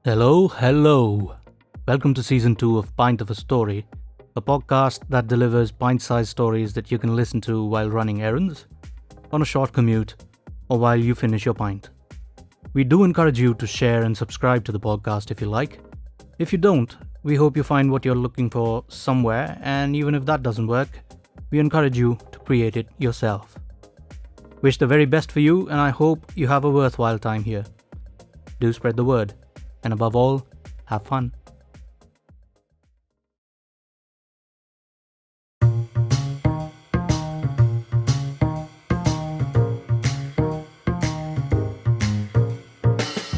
Hello. Welcome to Season 2 of Pint of a Story, a podcast that delivers pint-sized stories that you can listen to while running errands, on a short commute, or while you finish your pint. We do encourage you to share and subscribe to the podcast if you like. If you don't, we hope you find what you're looking for somewhere, and even if that doesn't work, we encourage you to create it yourself. Wish the very best for you, and I hope you have a worthwhile time here. Do spread the word. And above all, have fun.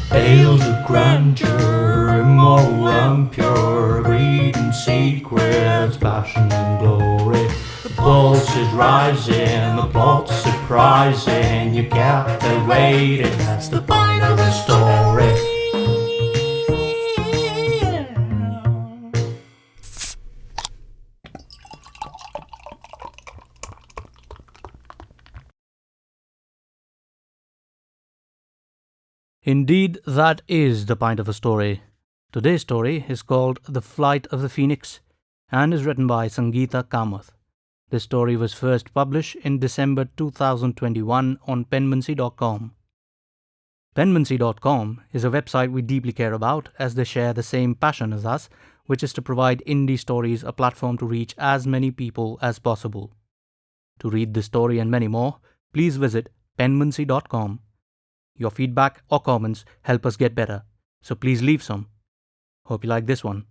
Tales of grandeur, immoral and pure, greed and secrets, passion and glory. The pulse is rising, the plot's surprising, you captivated, that's the point of the story. Indeed, that is the pint of a story. Today's story is called The Flight of the Phoenix and is written by Sangeeta Kamath. This story was first published in December 2021 on penmancy.com. Penmancy.com is a website we deeply care about as they share the same passion as us, which is to provide indie stories a platform to reach as many people as possible. To read this story and many more, please visit penmancy.com. Your feedback or comments help us get better, so please leave some. Hope you like this one.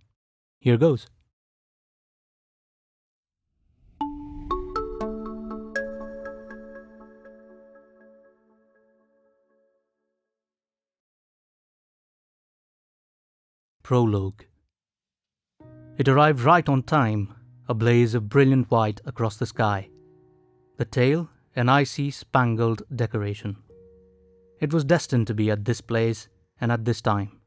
Here goes. Prologue. It arrived right on time, a blaze of brilliant white across the sky. The tail, an icy spangled decoration. It was destined to be at this place and at this time.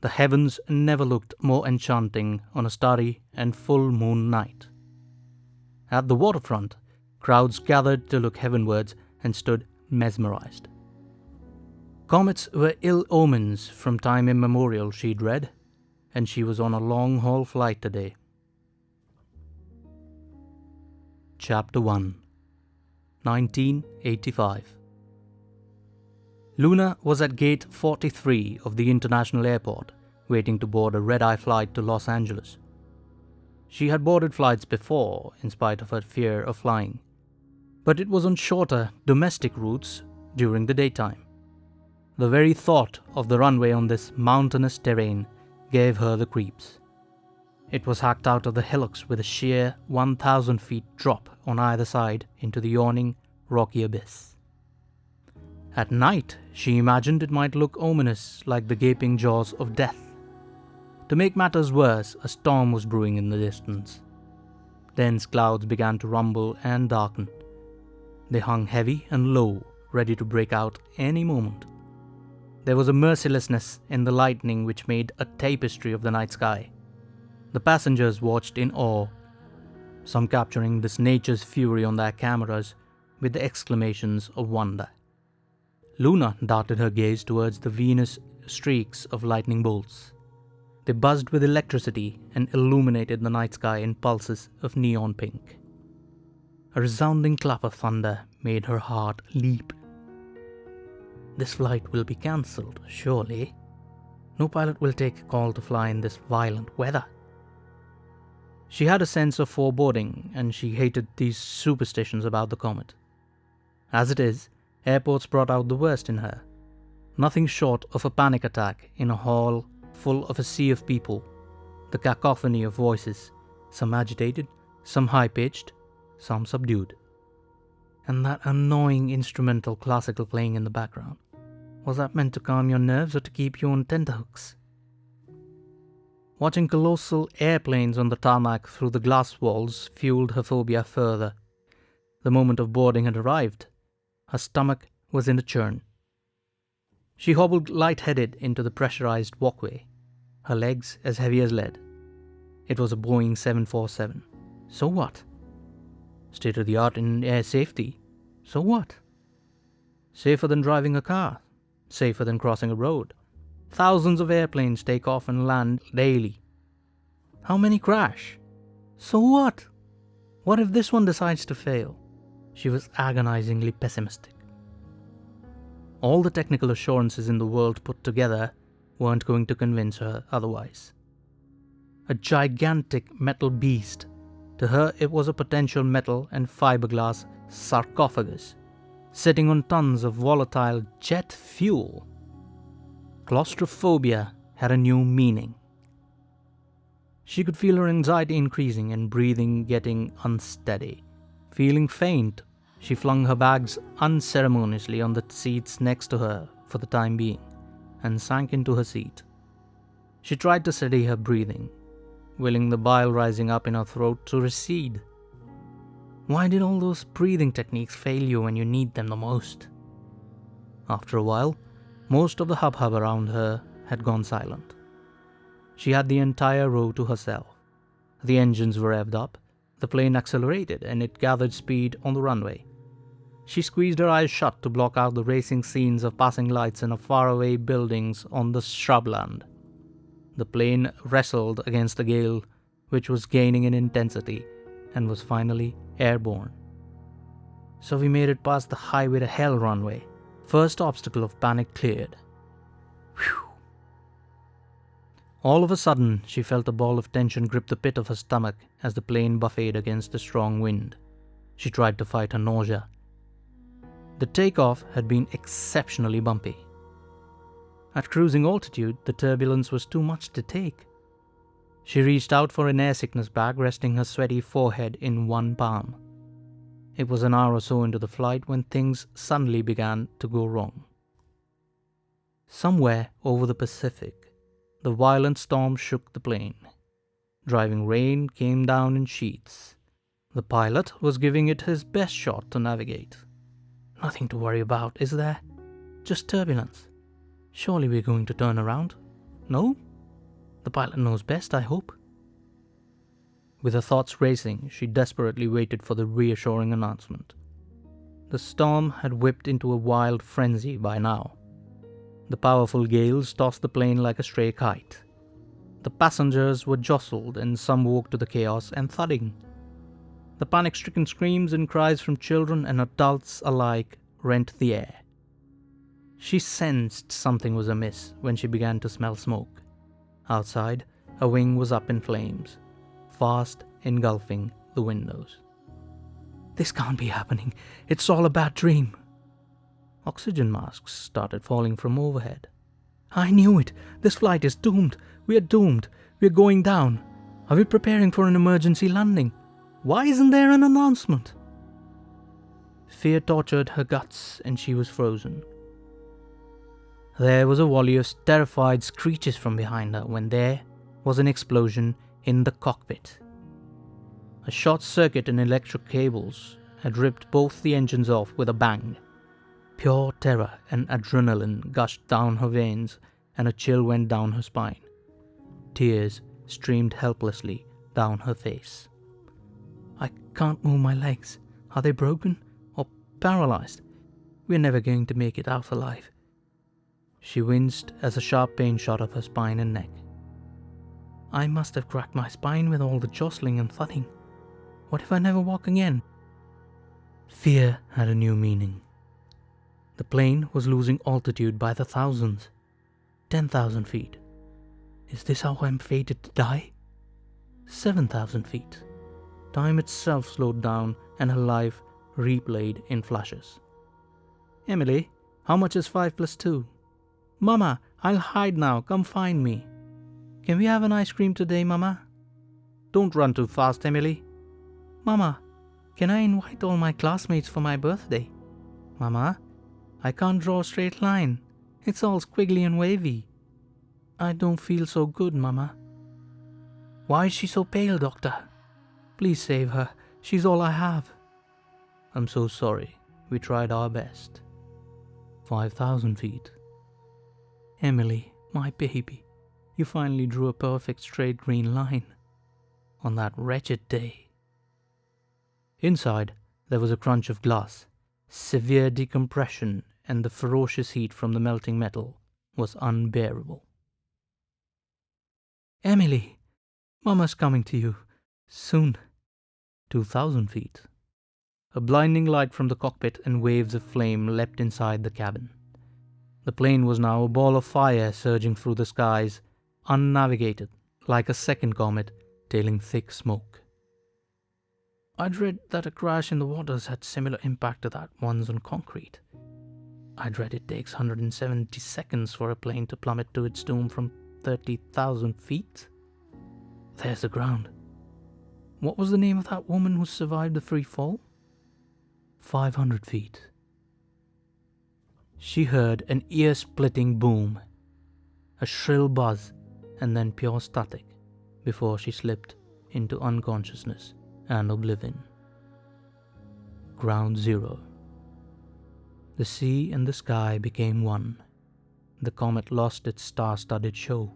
The heavens never looked more enchanting on a starry and full moon night. At the waterfront, crowds gathered to look heavenwards and stood mesmerized. Comets were ill omens from time immemorial, she'd read, and she was on a long-haul flight today. Chapter 1, 1985. Luna was at gate 43 of the international airport, waiting to board a red-eye flight to Los Angeles. She had boarded flights before, in spite of her fear of flying, but it was on shorter, domestic routes during the daytime. The very thought of the runway on this mountainous terrain gave her the creeps. It was hacked out of the hillocks with a sheer 1,000 feet drop on either side into the yawning, rocky abyss. At night, she imagined it might look ominous like the gaping jaws of death. To make matters worse, a storm was brewing in the distance. Dense clouds began to rumble and darken. They hung heavy and low, ready to break out any moment. There was a mercilessness in the lightning which made a tapestry of the night sky. The passengers watched in awe, some capturing this nature's fury on their cameras with the exclamations of wonder. Luna darted her gaze towards the Venus streaks of lightning bolts. They buzzed with electricity and illuminated the night sky in pulses of neon pink. A resounding clap of thunder made her heart leap. This flight will be cancelled, surely. No pilot will take a call to fly in this violent weather. She had a sense of foreboding, and she hated these superstitions about the comet. As it is, airports brought out the worst in her. Nothing short of a panic attack in a hall full of a sea of people. The cacophony of voices, some agitated, some high-pitched, some subdued. And that annoying instrumental classical playing in the background. Was that meant to calm your nerves or to keep you on tenterhooks? Watching colossal airplanes on the tarmac through the glass walls fueled her phobia further. The moment of boarding had arrived. Her stomach was in a churn. She hobbled light-headed into the pressurized walkway, her legs as heavy as lead. It was a Boeing 747. So what? State-of-the-art in air safety. So what? Safer than driving a car. Safer than crossing a road. Thousands of airplanes take off and land daily. How many crash? So what? What if this one decides to fail? She was agonizingly pessimistic. All the technical assurances in the world put together weren't going to convince her otherwise. A gigantic metal beast. To her, it was a potential metal and fiberglass sarcophagus, sitting on tons of volatile jet fuel. Claustrophobia had a new meaning. She could feel her anxiety increasing and breathing getting unsteady. Feeling faint, she flung her bags unceremoniously on the seats next to her for the time being and sank into her seat. She tried to steady her breathing, willing the bile rising up in her throat to recede. Why did all those breathing techniques fail you when you need them the most? After a while, most of the hubbub around her had gone silent. She had the entire row to herself. The engines were revved up, the plane accelerated, and it gathered speed on the runway. She squeezed her eyes shut to block out the racing scenes of passing lights and of faraway buildings on the shrubland. The plane wrestled against the gale, which was gaining in intensity, and was finally airborne. So we made it past the highway to hell runway. First obstacle of panic cleared. Whew. All of a sudden, she felt a ball of tension grip the pit of her stomach as the plane buffeted against the strong wind. She tried to fight her nausea. The takeoff had been exceptionally bumpy. At cruising altitude, the turbulence was too much to take. She reached out for an air sickness bag, resting her sweaty forehead in one palm. It was an hour or so into the flight when things suddenly began to go wrong. Somewhere over the Pacific, the violent storm shook the plane. Driving rain came down in sheets. The pilot was giving it his best shot to navigate. Nothing to worry about, is there? Just turbulence. Surely we're going to turn around. No? The pilot knows best, I hope. With her thoughts racing, she desperately waited for the reassuring announcement. The storm had whipped into a wild frenzy by now. The powerful gales tossed the plane like a stray kite. The passengers were jostled and some woke to the chaos and thudding. The panic-stricken screams and cries from children and adults alike rent the air. She sensed something was amiss when she began to smell smoke. Outside, a wing was up in flames, fast engulfing the windows. This can't be happening. It's all a bad dream. Oxygen masks started falling from overhead. I knew it. This flight is doomed. We are doomed. We are going down. Are we preparing for an emergency landing? Why isn't there an announcement? Fear tortured her guts and she was frozen. There was a volley of terrified screeches from behind her when there was an explosion in the cockpit. A short circuit in electric cables had ripped both the engines off with a bang. Pure terror and adrenaline gushed down her veins and a chill went down her spine. Tears streamed helplessly down her face. I can't move my legs. Are they broken or paralyzed? We're never going to make it out alive. She winced as a sharp pain shot up her spine and neck. I must have cracked my spine with all the jostling and thudding. What if I never walk again? Fear had a new meaning. The plane was losing altitude by the thousands. 10,000 feet. Is this how I'm fated to die? 7,000 feet. Time itself slowed down and her life replayed in flashes. Emily, how much is 5 plus 2? Mama, I'll hide now. Come find me. Can we have an ice cream today, Mama? Don't run too fast, Emily. Mama, can I invite all my classmates for my birthday? Mama, I can't draw a straight line. It's all squiggly and wavy. I don't feel so good, Mama. Why is she so pale, Doctor? Please save her. She's all I have. I'm so sorry. We tried our best. 5,000 feet. Emily, my baby, you finally drew a perfect straight green line. On that wretched day. Inside, there was a crunch of glass, severe decompression, and the ferocious heat from the melting metal was unbearable. "Emily, Mama's coming to you. Soon." 2,000 feet. A blinding light from the cockpit and waves of flame leapt inside the cabin. The plane was now a ball of fire surging through the skies, unnavigated, like a second comet, tailing thick smoke. I'd read that a crash in the waters had similar impact to that one's on concrete. I'd read it takes 170 seconds for a plane to plummet to its doom from 30,000 feet. There's the ground. What was the name of that woman who survived the free fall? 500 feet. She heard an ear-splitting boom, a shrill buzz, and then pure static before she slipped into unconsciousness and oblivion. Ground zero. The sea and the sky became one. The comet lost its star-studded show.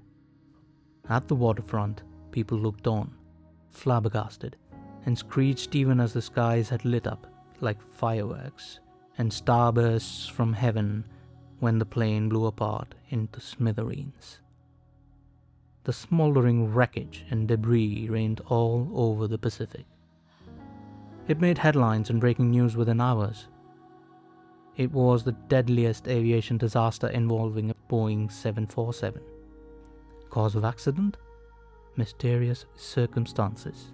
At the waterfront, people looked on, flabbergasted, and screeched even as the skies had lit up like fireworks and starbursts from heaven when the plane blew apart into smithereens. The smoldering wreckage and debris rained all over the Pacific. It made headlines and breaking news within hours. It was the deadliest aviation disaster involving a Boeing 747. Cause of accident? Mysterious circumstances.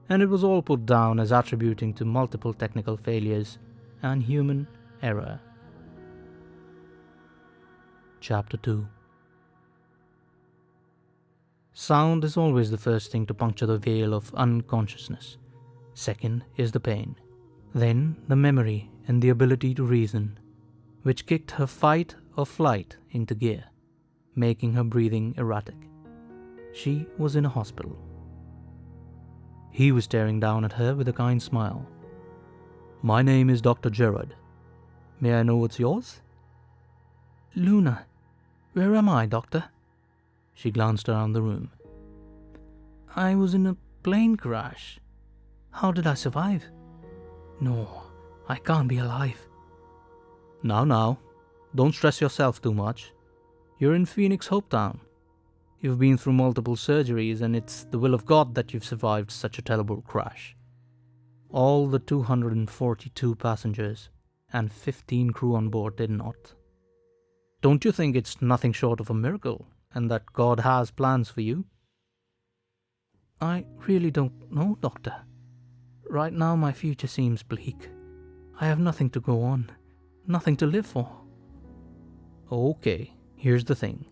And it was all put down as attributing to multiple technical failures and human error. Chapter 2. Sound is always the first thing to puncture the veil of unconsciousness. Second is the pain. Then the memory and the ability to reason, which kicked her fight or flight into gear, making her breathing erratic. She was in a hospital. He was staring down at her with a kind smile. "My name is Dr. Gerard. May I know what's yours?" "Luna. Where am I, Doctor?" She glanced around the room. "I was in a plane crash. How did I survive? No, I can't be alive." Now, don't stress yourself too much. You're in Phoenix Hopetown. You've been through multiple surgeries, and it's the will of God that you've survived such a terrible crash. All the 242 passengers and 15 crew on board did not. Don't you think it's nothing short of a miracle, and that God has plans for you?" "I really don't know, Doctor. Right now my future seems bleak. I have nothing to go on, nothing to live for." "Okay, here's the thing.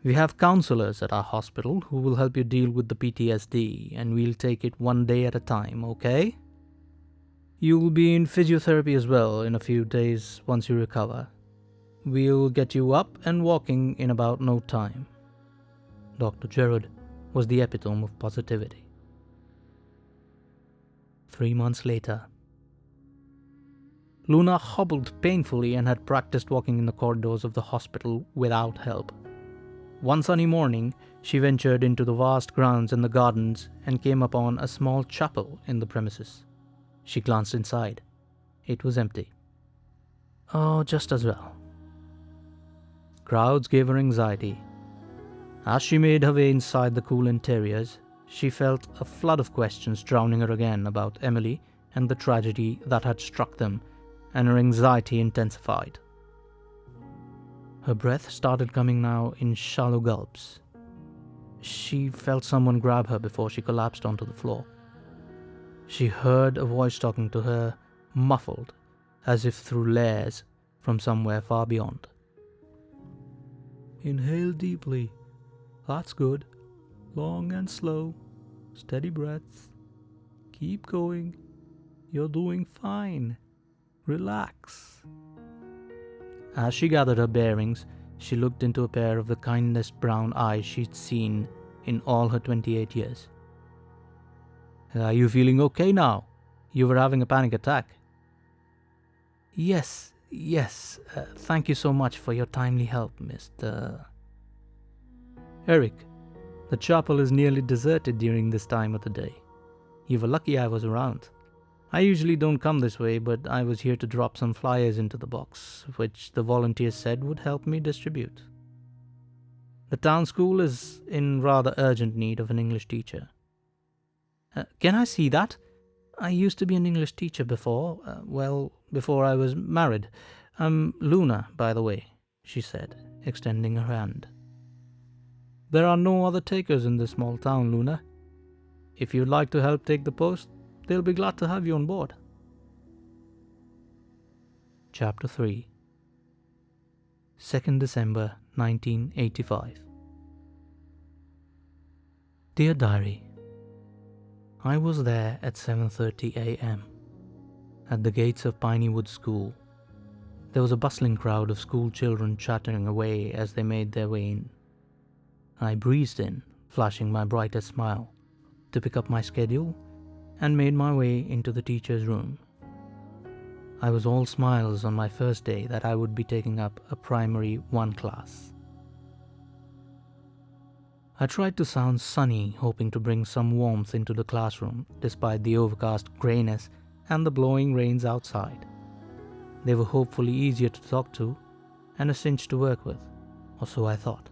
We have counselors at our hospital who will help you deal with the PTSD, and we'll take it one day at a time, okay? You'll be in physiotherapy as well in a few days once you recover. We'll get you up and walking in about no time." Dr. Gerard was the epitome of positivity. 3 months later. Luna hobbled painfully and had practiced walking in the corridors of the hospital without help. One sunny morning, she ventured into the vast grounds and the gardens and came upon a small chapel in the premises. She glanced inside. It was empty. Oh, just as well. Crowds gave her anxiety. As she made her way inside the cool interiors, she felt a flood of questions drowning her again about Emily and the tragedy that had struck them, and her anxiety intensified. Her breath started coming now in shallow gulps. She felt someone grab her before she collapsed onto the floor. She heard a voice talking to her, muffled, as if through layers from somewhere far beyond. "Inhale deeply. That's good. Long and slow. Steady breaths. Keep going. You're doing fine. Relax." As she gathered her bearings, she looked into a pair of the kindest brown eyes she'd seen in all her 28 years. "Are you feeling okay now? You were having a panic attack." Yes. Thank you so much for your timely help, Mr. Eric, the chapel is nearly deserted during this time of the day. You were lucky I was around. I usually don't come this way, but I was here to drop some flyers into the box, which the volunteers said would help me distribute. The town school is in rather urgent need of an English teacher. Can I see that? I used to be an English teacher before, before I was married. I'm Luna, by the way, she said, extending her hand. There are no other takers in this small town, Luna. If you'd like to help take the post, they'll be glad to have you on board. Chapter 3. 2nd December 1985. Dear Diary, I was there at 7:30 a.m. at the gates of Pinewood School. There was a bustling crowd of school children chattering away as they made their way in. I breezed in, flashing my brightest smile, to pick up my schedule, and made my way into the teacher's room. I was all smiles on my first day that I would be taking up a primary 1 class. I tried to sound sunny, hoping to bring some warmth into the classroom despite the overcast greyness and the blowing rains outside. They were hopefully easier to talk to and a cinch to work with, or so I thought.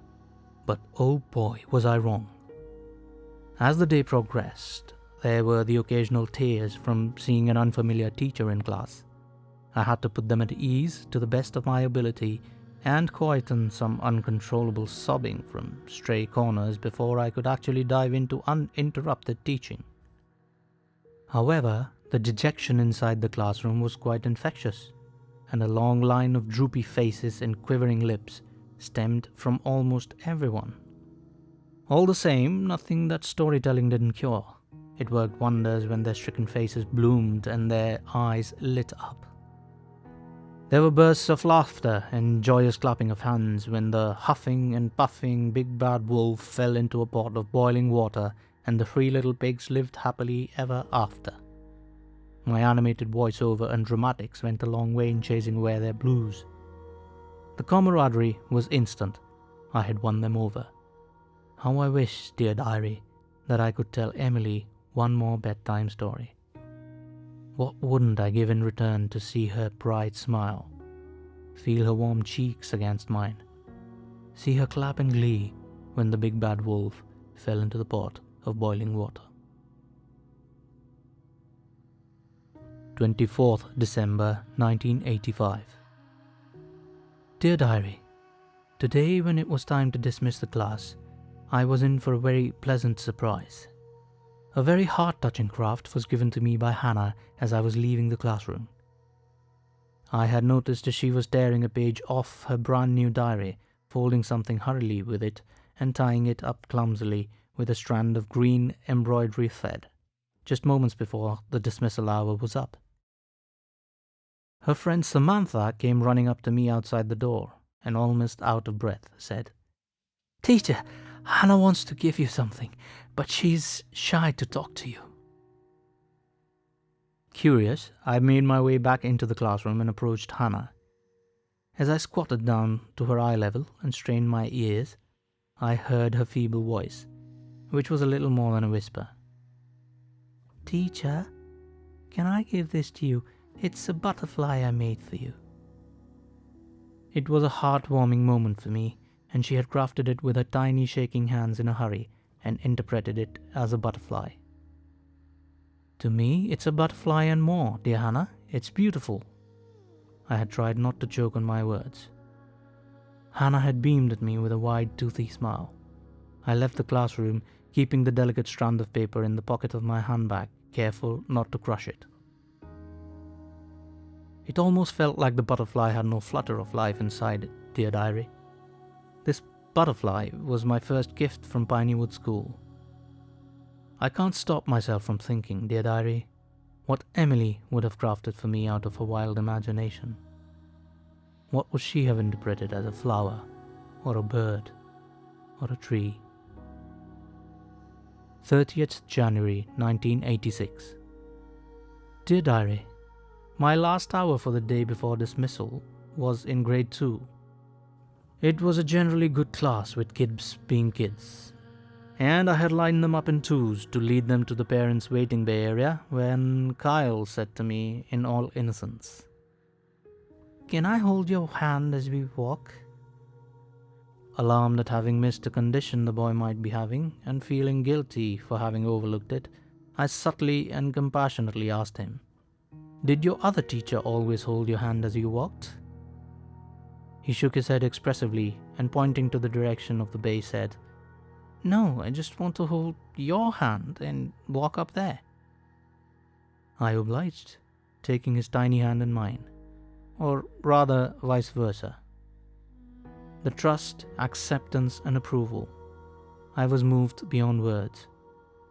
But oh boy, was I wrong. As the day progressed, there were the occasional tears from seeing an unfamiliar teacher in class. I had to put them at ease to the best of my ability and quieten some uncontrollable sobbing from stray corners before I could actually dive into uninterrupted teaching. However, the dejection inside the classroom was quite infectious, and a long line of droopy faces and quivering lips stemmed from almost everyone. All the same, nothing that storytelling didn't cure. It worked wonders when their stricken faces bloomed and their eyes lit up. There were bursts of laughter and joyous clapping of hands when the huffing and puffing big bad wolf fell into a pot of boiling water and the 3 little pigs lived happily ever after. My animated voiceover and dramatics went a long way in chasing away their blues. The camaraderie was instant. I had won them over. How I wish, dear diary, that I could tell Emily one more bedtime story. What wouldn't I give in return to see her bright smile, feel her warm cheeks against mine, see her clap in glee when the big bad wolf fell into the pot of boiling water. 24th December 1985. Dear Diary, today when it was time to dismiss the class, I was in for a very pleasant surprise. A very heart-touching craft was given to me by Hannah as I was leaving the classroom. I had noticed as she was tearing a page off her brand new diary, folding something hurriedly with it and tying it up clumsily with a strand of green embroidery thread, just moments before the dismissal hour was up. Her friend Samantha came running up to me outside the door and, almost out of breath, said, "Teacher, Hannah wants to give you something, but she's shy to talk to you." Curious, I made my way back into the classroom and approached Hannah. As I squatted down to her eye level and strained my ears, I heard her feeble voice, which was a little more than a whisper. "Teacher, can I give this to you? It's a butterfly I made for you." It was a heartwarming moment for me, and she had crafted it with her tiny shaking hands in a hurry and interpreted it as a butterfly. "To me, it's a butterfly and more, dear Hannah. It's beautiful." I had tried not to choke on my words. Hannah had beamed at me with a wide, toothy smile. I left the classroom, keeping the delicate strand of paper in the pocket of my handbag, careful not to crush it. It almost felt like the butterfly had no flutter of life inside it, dear diary. This butterfly was my first gift from Pinewood School. I can't stop myself from thinking, dear diary, what Emily would have crafted for me out of her wild imagination. What would she have interpreted as a flower, or a bird, or a tree? 30th January 1986. Dear diary, my last hour for the day before dismissal was in grade 2. It was a generally good class with kids being kids. and I had lined them up in twos to lead them to the parents' waiting bay area when Kyle said to me in all innocence, "Can I hold your hand as we walk?" Alarmed at having missed a condition the boy might be having and feeling guilty for having overlooked it, I subtly and compassionately asked him, "Did your other teacher always hold your hand as you walked?" He shook his head expressively and, pointing to the direction of the bay, said, "No, I just want to hold your hand and walk up there." I obliged, taking his tiny hand in mine, or rather vice versa. The trust, acceptance, and approval. I was moved beyond words.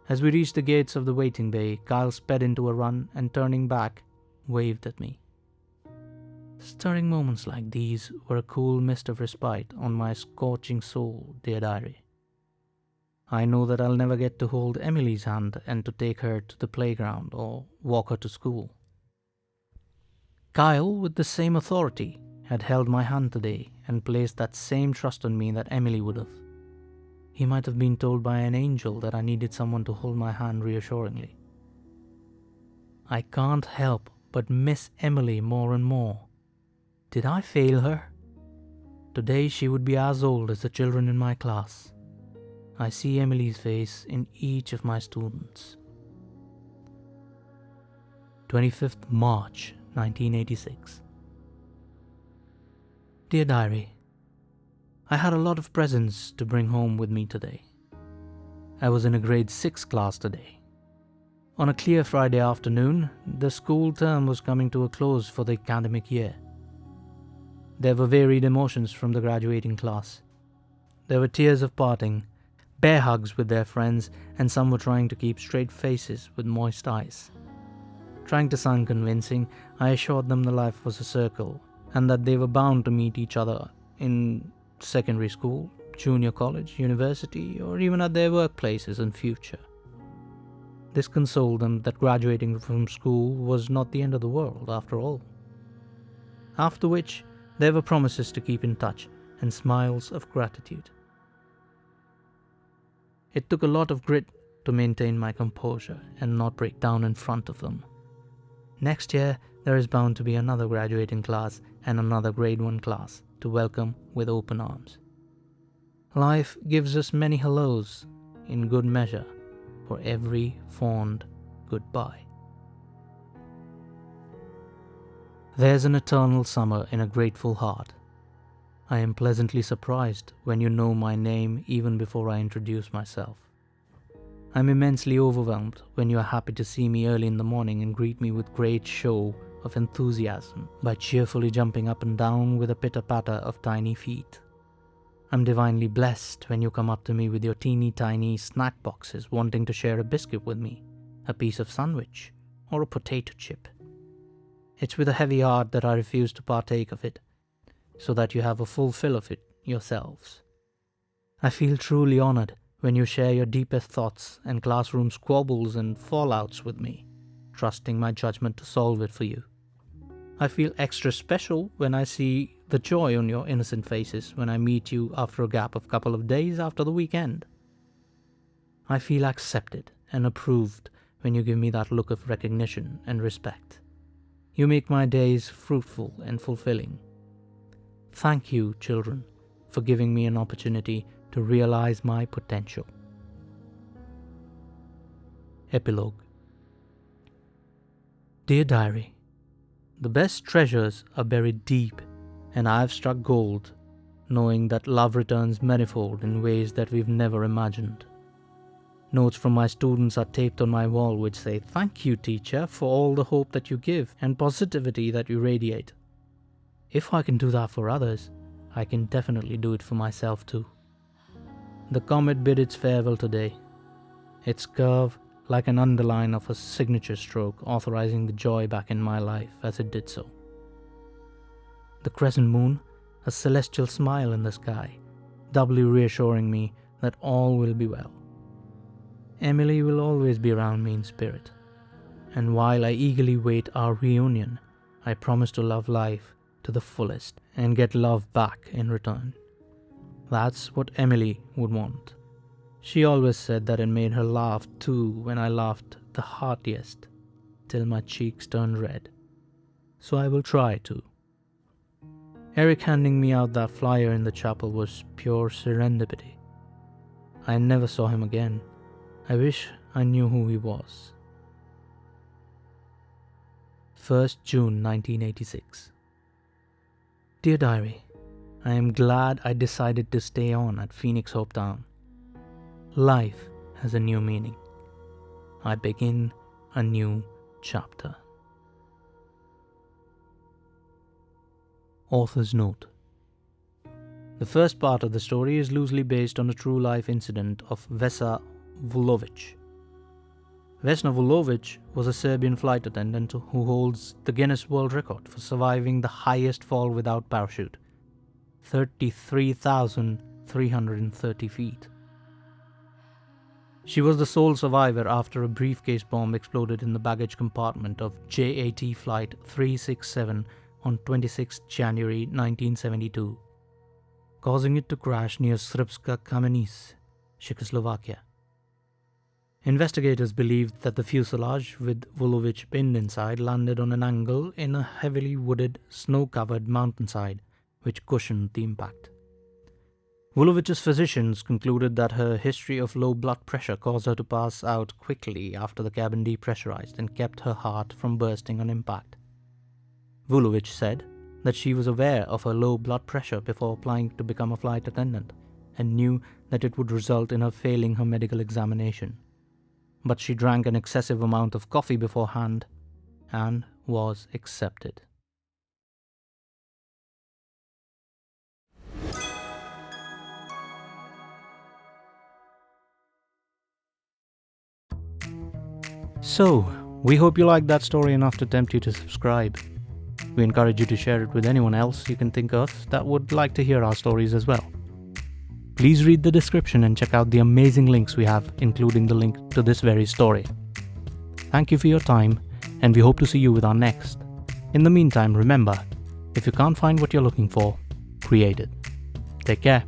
As we reached the gates of the waiting bay, Kyle sped into a run and, turning back, waved at me. Stirring moments like these were a cool mist of respite on my scorching soul, dear diary. I know that I'll never get to hold Emily's hand and to take her to the playground or walk her to school. Kyle, with the same authority, had held my hand today and placed that same trust on me that Emily would have. He might have been told by an angel that I needed someone to hold my hand reassuringly. I can't help but miss Emily more and more. Did I fail her? Today she would be as old as the children in my class. I see Emily's face in each of my students. 25th March 1986. Dear Diary, I had a lot of presents to bring home with me today. I was in a grade 6 class today. On a clear Friday afternoon, the school term was coming to a close for the academic year. There were varied emotions from the graduating class. There were tears of parting, bear hugs with their friends, and some were trying to keep straight faces with moist eyes. Trying to sound convincing, I assured them the life was a circle and that they were bound to meet each other in secondary school, junior college, university, or even at their workplaces in future. This consoled them that graduating from school was not the end of the world after all. After which, there were promises to keep in touch and smiles of gratitude. It took a lot of grit to maintain my composure and not break down in front of them. Next year, there is bound to be another graduating class and another grade 1 class to welcome with open arms. Life gives us many hellos in good measure for every fond goodbye. There's an eternal summer in a grateful heart. I am pleasantly surprised when you know my name even before I introduce myself. I'm immensely overwhelmed when you are happy to see me early in the morning and greet me with great show of enthusiasm by cheerfully jumping up and down with a pitter-patter of tiny feet. I'm divinely blessed when you come up to me with your teeny tiny snack boxes wanting to share a biscuit with me, a piece of sandwich, or a potato chip. It's with a heavy heart that I refuse to partake of it, so that you have a full fill of it yourselves. I feel truly honored when you share your deepest thoughts and classroom squabbles and fallouts with me, trusting my judgment to solve it for you. I feel extra special when I see the joy on your innocent faces when I meet you after a gap of couple of days after the weekend. I feel accepted and approved when you give me that look of recognition and respect. You make my days fruitful and fulfilling. Thank you, children, for giving me an opportunity to realize my potential. Epilogue. Dear Diary, the best treasures are buried deep, and I have struck gold, knowing that love returns manifold in ways that we've never imagined. Notes from my students are taped on my wall which say, "Thank you, teacher, for all the hope that you give and positivity that you radiate." If I can do that for others, I can definitely do it for myself too. The comet bid its farewell today, its curve like an underline of a signature stroke authorizing the joy back in my life as it did so. The crescent moon, a celestial smile in the sky, doubly reassuring me that all will be well. Emily will always be around me in spirit, and while I eagerly wait our reunion, I promise to love life to the fullest and get love back in return. That's what Emily would want. She always said that it made her laugh too when I laughed the heartiest, till my cheeks turned red. So I will try to. Eric handing me out that flyer in the chapel was pure serendipity. I never saw him again. I wish I knew who he was. 1st June 1986. Dear Diary, I am glad I decided to stay on at Phoenix Hope Town. Life has a new meaning. I begin a new chapter. Author's note. The first part of the story is loosely based on a true life incident of Vesna Vulovic. Vesna Vulovic was a Serbian flight attendant who holds the Guinness World Record for surviving the highest fall without parachute, 33,330 feet. She was the sole survivor after a briefcase bomb exploded in the baggage compartment of JAT Flight 367 on 26 January 1972, causing it to crash near Srpska Kamenice, Czechoslovakia. Investigators believed that the fuselage, with Vulovic pinned inside, landed on an angle in a heavily wooded, snow-covered mountainside, which cushioned the impact. Vulovic's physicians concluded that her history of low blood pressure caused her to pass out quickly after the cabin depressurized and kept her heart from bursting on impact. Vulovic said that she was aware of her low blood pressure before applying to become a flight attendant and knew that it would result in her failing her medical examination. But she drank an excessive amount of coffee beforehand and was accepted. So, we hope you liked that story enough to tempt you to subscribe. We encourage you to share it with anyone else you can think of that would like to hear our stories as well. Please read the description and check out the amazing links we have, including the link to this very story. Thank you for your time, and we hope to see you with our next. In the meantime, remember, if you can't find what you're looking for, create it. Take care.